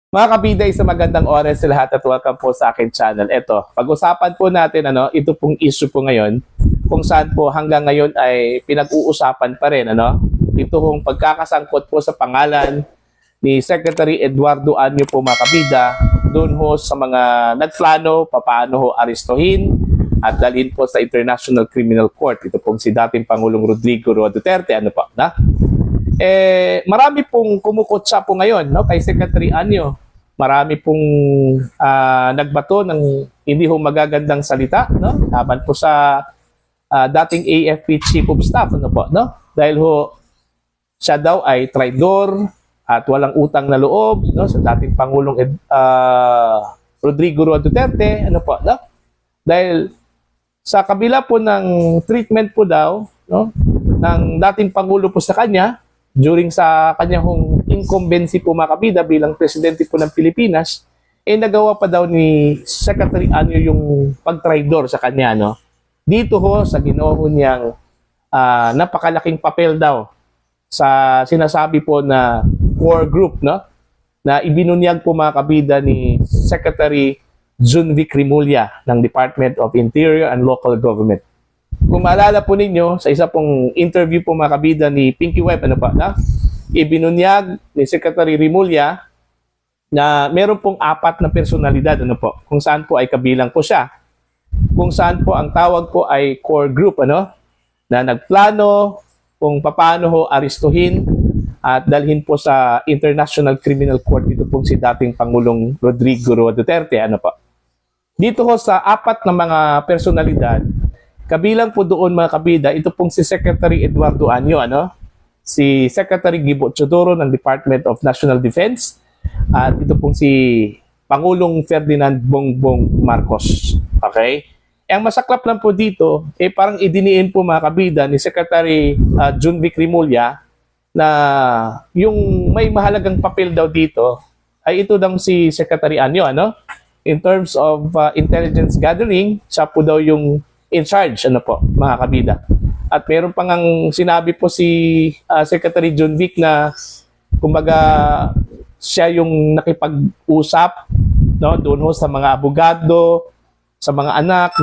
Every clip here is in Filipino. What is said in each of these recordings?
Mga kabida, sa magandang oras sa lahat at welcome po sa akin channel. Ito, pag-usapan po natin ito pong issue po ngayon, kung saan po hanggang ngayon ay pinag-uusapan pa rin ito pong pagkakasangkot po sa pangalan ni Secretary Eduardo Anyo po mga kabida, doon ho sa mga nagplano paano ho arestuhin at dalhin po sa International Criminal Court. Ito pong si dating Pangulong Rodrigo Roa Duterte, marami pong kumukutsa po ngayon kay Secretary Anyo. Marami pong nagbato ng hindi ho magagandang salita laban po sa dating AFP Chief of Staff dahil ho siya daw ay traidor at walang utang na loob sa dating Pangulong Rodrigo Roa Duterte dahil sa kabila po ng treatment po daw ng dating Pangulo po sa kanya during sa kanyang incumbency po mga kabida bilang presidente po ng Pilipinas, nagawa pa daw ni Secretary Anyo yung pagtraidor sa kanya dito ho sa ginoo niyang napakalaking papel daw sa sinasabi po na core group na ibinunyag po mga kabida ni Secretary Junvic Rimulya ng Department of Interior and Local Government. Kung maalala po ninyo, sa isa pong interview po mga kabida ni Pinky Web, ibinunyag ni Secretary Rimulya na meron pong 4 na personalidad, kung saan po ay kabilang po siya. Kung saan po ang tawag po ay core group, na nagplano kung paano ho arestuhin at dalhin po sa International Criminal Court ito pong si dating Pangulong Rodrigo Roa Duterte, Dito ho sa 4 na mga personalidad, kabilang po doon mga kabida, ito pong si Secretary Eduardo Anyo, si Secretary Gibo Chodoro ng Department of National Defense, at ito pong si Pangulong Ferdinand Bongbong Marcos. Okay? Ang masaklap lang po dito, parang idiniin po mga kabida ni Secretary Junvic Rimulya na yung may mahalagang papel daw dito ay ito daw si Secretary Anyo, in terms of intelligence gathering, siya po daw yung in charge, mga kabida. At meron pang ang sinabi po si Secretary Junvic na kumbaga siya yung nakipag-usap doon ho sa mga abogado, sa mga anak,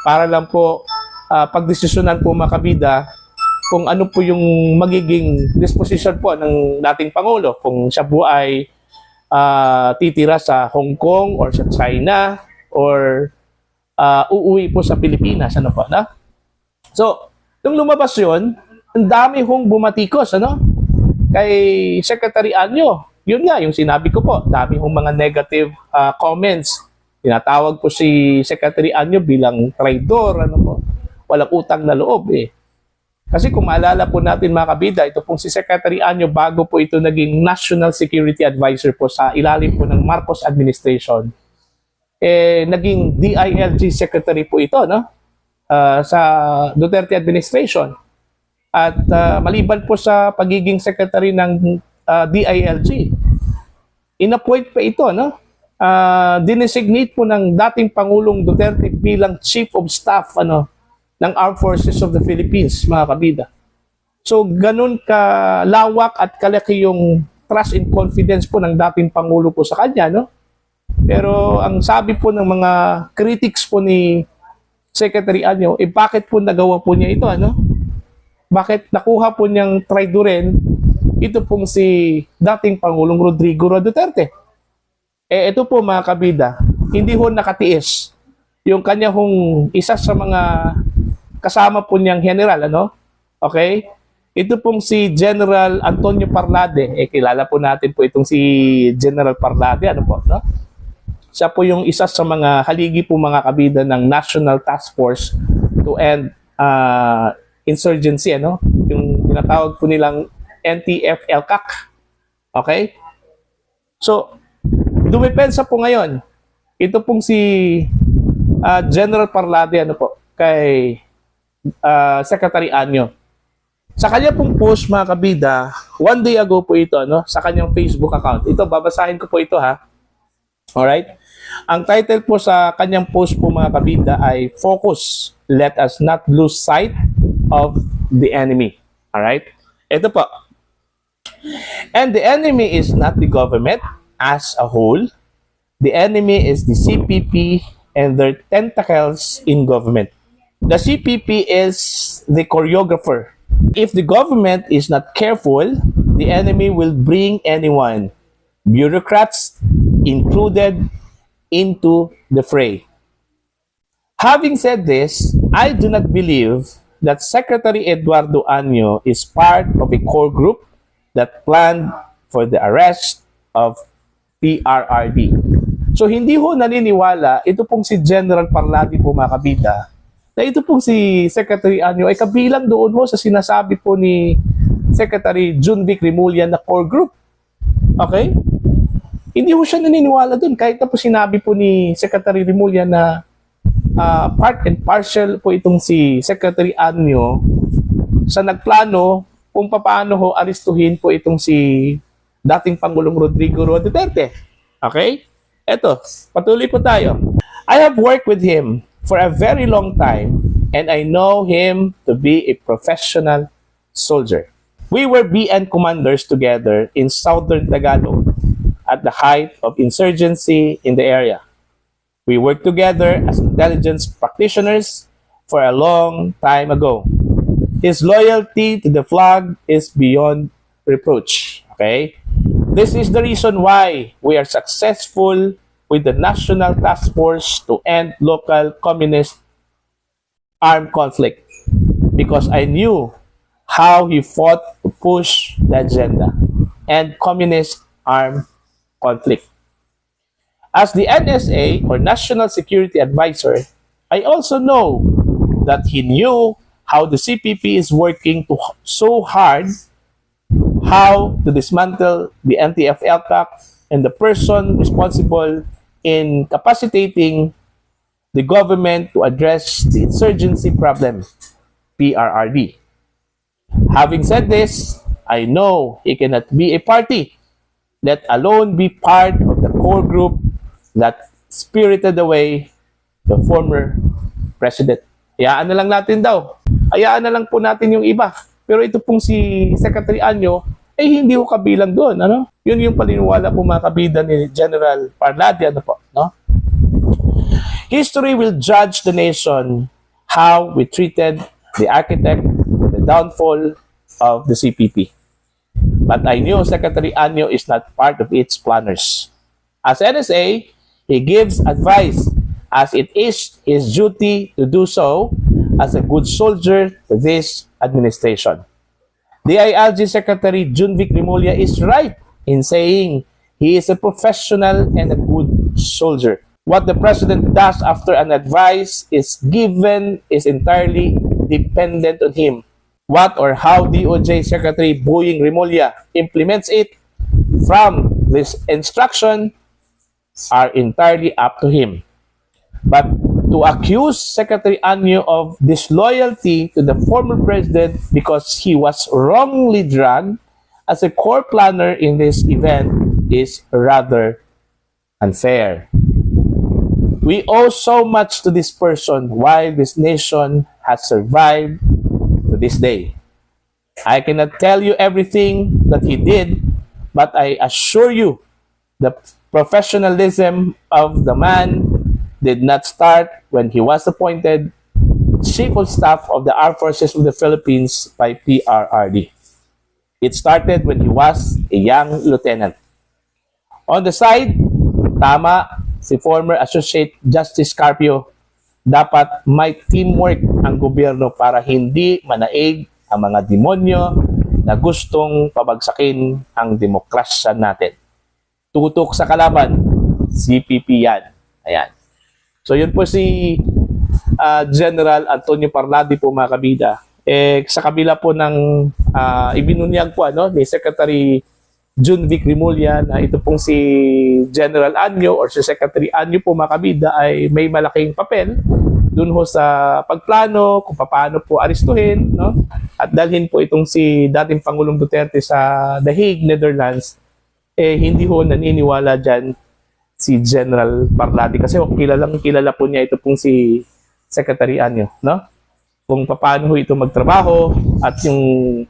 para lang po pagdesisyonan po mga kabida kung ano po yung magiging disposition po ng dating Pangulo, kung siya po ay titira sa Hong Kong or sa China or uuwi po sa Pilipinas, So, nung lumabas yun, ang dami hong bumatikos, kay Secretary Anyo. Yun nga, yung sinabi ko po, dami hong mga negative comments. Tinatawag po si Secretary Anyo bilang traidor, walang utang na loob, Kasi kung maalala po natin mga kabida, ito pong si Secretary Anyo, bago po ito naging National Security Advisor po sa ilalim po ng Marcos Administration, naging DILG Secretary po ito, sa Duterte Administration. At maliban po sa pagiging Secretary ng DILG, inappoint pa ito, dinesignate po ng dating Pangulong Duterte bilang Chief of Staff, ng Armed Forces of the Philippines, mga kabida. So, ganun kalawak at kalaki yung trust and confidence po ng dating Pangulo po sa kanya, Pero ang sabi po ng mga critics po ni Secretary Anyo, bakit po nagawa po niya ito, Bakit nakuha po niyang traidorin ito pong si dating Pangulong Rodrigo Roa Duterte? Ito po mga kabida, hindi ho nakatiis yung kanya hong isa sa mga kasama po niyang general, Okay? Ito pong si General Antonio Parlade, kilala po natin po itong si General Parlade, Siya po yung isa sa mga haligi po mga kabida ng National Task Force to End Insurgency, Yung tinatawag po nilang NTF-ELCAC. Okay? So, dumipensa po ngayon. Ito pong si General Parlade, kay Secretary Anyo. Sa kanya pong post mga kabida, 1 day ago po ito, sa kanyang Facebook account. Ito, babasahin ko po ito ha. Alright? Ang title po sa kanyang post po mga kabida ay Focus, Let Us Not Lose Sight of the Enemy. Alright? Ito po. And the enemy is not the government, as a whole. The enemy is the CPP and their tentacles in government. The CPP is the choreographer. If the government is not careful, the enemy will bring anyone, bureaucrats included, into the fray. Having said this, I do not believe that Secretary Eduardo Año is part of a core group that planned for the arrest of PRRD. So hindi ho naniniwala, ito pong si General Parladi po mga kabida, na ito pong si Secretary Año ay kabilang doon ho sa sinasabi po ni Secretary Junvic Rimulya na core group. Okay? Hindi ho siya naniniwala doon. Kahit na po sinabi po ni Secretary Rimulya na part and parcel po itong si Secretary Año sa nagplano kung paano ho aristuhin po itong si dating Pangulong Rodrigo Roa Duterte. Okay? Eto, patuloy po tayo. I have worked with him for a very long time and I know him to be a professional soldier. We were BN commanders together in Southern Tagalog at the height of insurgency in the area. We worked together as intelligence practitioners for a long time ago. His loyalty to the flag is beyond reproach. Okay? This is the reason why we are successful with the National Task Force to end local communist armed conflict. Because I knew how he fought to push the agenda and communist armed conflict. As the NSA or National Security Advisor, I also know that he knew how the CPP is working so hard how to dismantle the NTF-ELCAC and the person responsible in capacitating the government to address the insurgency problem, PRRD. Having said this, I know he cannot be a party, let alone be part of the core group that spirited away the former president. Hayaan na lang natin daw. Hayaan na lang po natin yung iba. Pero ito pong si Secretary Año, eh hindi ko kabilang doon. Ano? Yun yung paniniwala po mga kabida ni General Parladi. Ano po? No? History will judge the nation how we treated the architect for the downfall of the CPP. But I knew Secretary Año is not part of its planners. As NSA, he gives advice as it is his duty to do so as a good soldier to this administration. DILG Secretary Junvic Rimulya is right in saying he is a professional and a good soldier. What the President does after an advice is given is entirely dependent on him. What or how DOJ Secretary Boying Rimulya implements it from this instruction are entirely up to him. But to accuse Secretary Año of disloyalty to the former president because he was wrongly dragged as a core planner in this event is rather unfair. We owe so much to this person while this nation has survived to this day. I cannot tell you everything that he did, but I assure you the professionalism of the man did not start when he was appointed Chief of Staff of the Armed Forces of the Philippines by PRRD. It started when he was a young lieutenant. On the side, tama si former Associate Justice Carpio, dapat may teamwork ang gobyerno para hindi manaig ang mga demonyo na gustong pabagsakin ang demokrasya natin. Tutok sa kalaban, CPP yan. Ayan. So yun po si General Antonio Parladi po mga kabida. Sa kabila po ng ibinunyag po ni Secretary Junvic Rimulya na ito pong si General Año or si Secretary Año po mga kabida ay may malaking papel dun ho sa pagplano kung paano po aristuhin at dalhin po itong si dating Pangulong Duterte sa The Hague, Netherlands. Hindi ho naniniwala dyan si General Parladi kasi kilala po niya ito pong si Secretary Año, kung paano ho ito magtrabaho at yung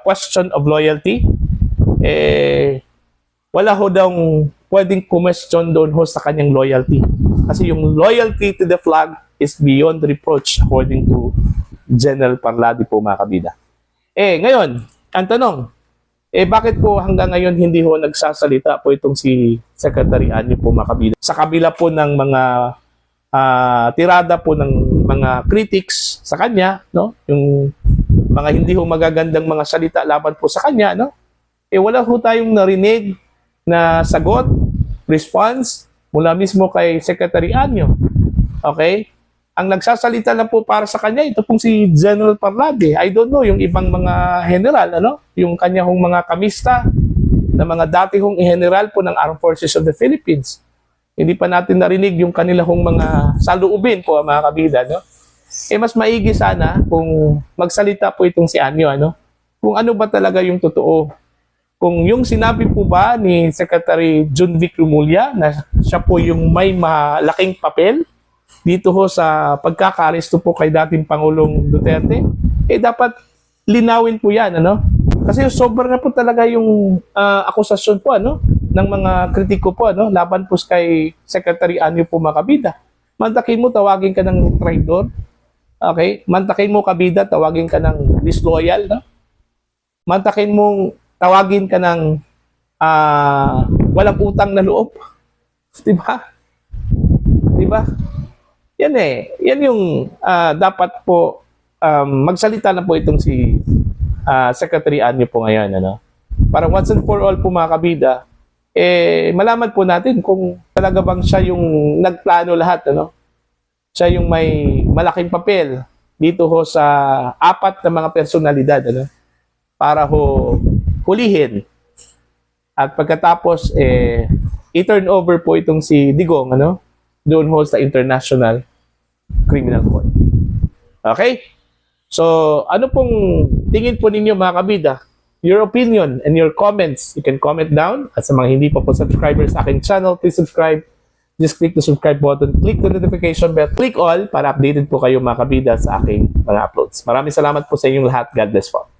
question of loyalty wala ho daw pwedeng question doon ho sa kanyang loyalty. Kasi yung loyalty to the flag is beyond reproach according to General Parladi po mga kabida. Ngayon, ang tanong, bakit po hanggang ngayon hindi ho nagsasalita po itong si Secretary Anyo po mga kabida? Sa kabila po ng mga tirada po ng mga critics sa kanya, no? Yung mga hindi ho magagandang mga salita laban po sa kanya, no? Wala ho tayong narinig na sagot, response mula mismo kay Secretary Anyo. Okay? Ang nagsasalita lang po para sa kanya, ito pong si General Parladi. I don't know, yung ibang mga general, ano? Yung kanya hong mga kamista na mga dati hong general po ng Armed Forces of the Philippines. Hindi pa natin narinig yung kanila hong mga saluubin po, mga kabida, no? Mas maigi sana kung magsalita po itong si Anyo, ano? Kung ano ba talaga yung totoo. Kung yung sinabi po ba ni Secretary John Vic Remulla na siya po yung may malaking papel dito ho sa pagkaka-aresto po kay dating Pangulong Duterte, dapat linawin po yan, ano? Kasi sobra na po talaga yung akusasyon po, ano, ng mga kritiko po, ano, laban po kay Secretary Anyo po mga kabida. Mantakin mo, tawagin ka ng traitor. Okay? Mantakin mo kabida, tawagin ka ng disloyal, no? Mantakin mo, tawagin ka ng walang utang na loob. Diba? Diba? Yan yung dapat po magsalita na po itong si Secretary Anyo po ngayon, ano? Para once and for all po mga kabida, malaman po natin kung talaga bang siya yung nagplano lahat, ano? Siya yung may malaking papel dito ho sa apat na mga personalidad, ano? Para ho hulihin. At pagkatapos, i-turn over po itong si Digong, ano? Doon ho sa International Criminal Court. Okay? So, ano pong tingin po ninyo mga kabida? Your opinion and your comments, you can comment down. At sa mga hindi pa po subscribers sa aking channel, please subscribe. Just click the subscribe button, click the notification bell, click all para updated po kayo mga kabida sa aking mga uploads. Maraming salamat po sa inyong lahat. God bless po.